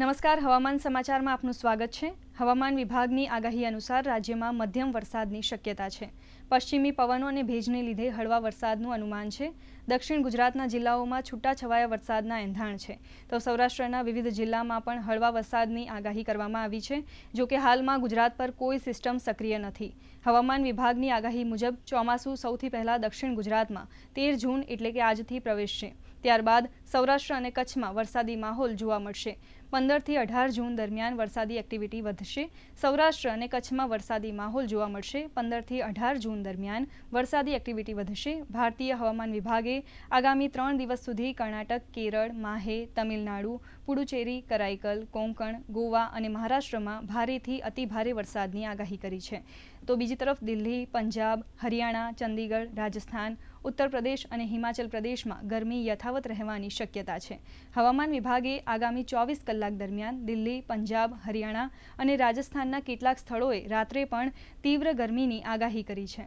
નમસ્કાર, હવામાન સમાચારમાં આપનું સ્વાગત છે। હવામાન વિભાગની આગાહી અનુસાર રાજ્યમાં મધ્યમ વરસાદની શક્યતા છે। પશ્ચિમી પવનો અને ભેજને લીધે હળવા વરસાદનું અનુમાન છે। દક્ષિણ ગુજરાતના જિલ્લાઓમાં છૂટાછવાયા વરસાદના એંધાણ છે, તો સૌરાષ્ટ્રના વિવિધ જિલ્લામાં પણ હળવા વરસાદની આગાહી કરવામાં આવી છે। જો કે હાલમાં ગુજરાત પર કોઈ સિસ્ટમ સક્રિય નથી। હવામાન વિભાગની આગાહી મુજબ ચોમાસું સૌથી પહેલા દક્ષિણ ગુજરાતમાં 13 જૂન એટલે કે આજથી પ્રવેશશે। ત્યારબાદ સૌરાષ્ટ્ર અને કચ્છમાં વરસાદી માહોલ જોવા મળશે। 15 થી 18 જૂન દરમિયાન વરસાદી એક્ટિવિટી વધશે। સૌરાષ્ટ્ર અને કચ્છમાં વરસાદી માહોલ જોવા મળશે। 15 થી 18 જૂન દરમિયાન વરસાદી એક્ટિવિટી વધશે। ભારતીય હવામાન વિભાગે આગામી 3 દિવસ સુધી કર્ણાટક, કેરળ, માહે, તમિલનાડુ, પુડુચેરી, કરાઈકલ, કોંકણ, ગોવા અને મહારાષ્ટ્રમાં ભારેથી અતિભારે વરસાદની આગાહી કરી છે। તો બીજી તરફ દિલ્હી, પંજાબ, હરિયાણા, ચંદીગઢ, રાજસ્થાન, ઉત્તર પ્રદેશ અને હિમાચલ પ્રદેશમાં ગરમી યથાવત રહેવાની શક્યતા છે। હવામાન વિભાગે આગામી 24 કલાક દરમિયાન દિલ્હી, પંજાબ, હરિયાણા અને રાજસ્થાનના કેટલાક સ્થળોએ રાત્રે પણ તીવ્ર ગરમીની આગાહી કરી છે।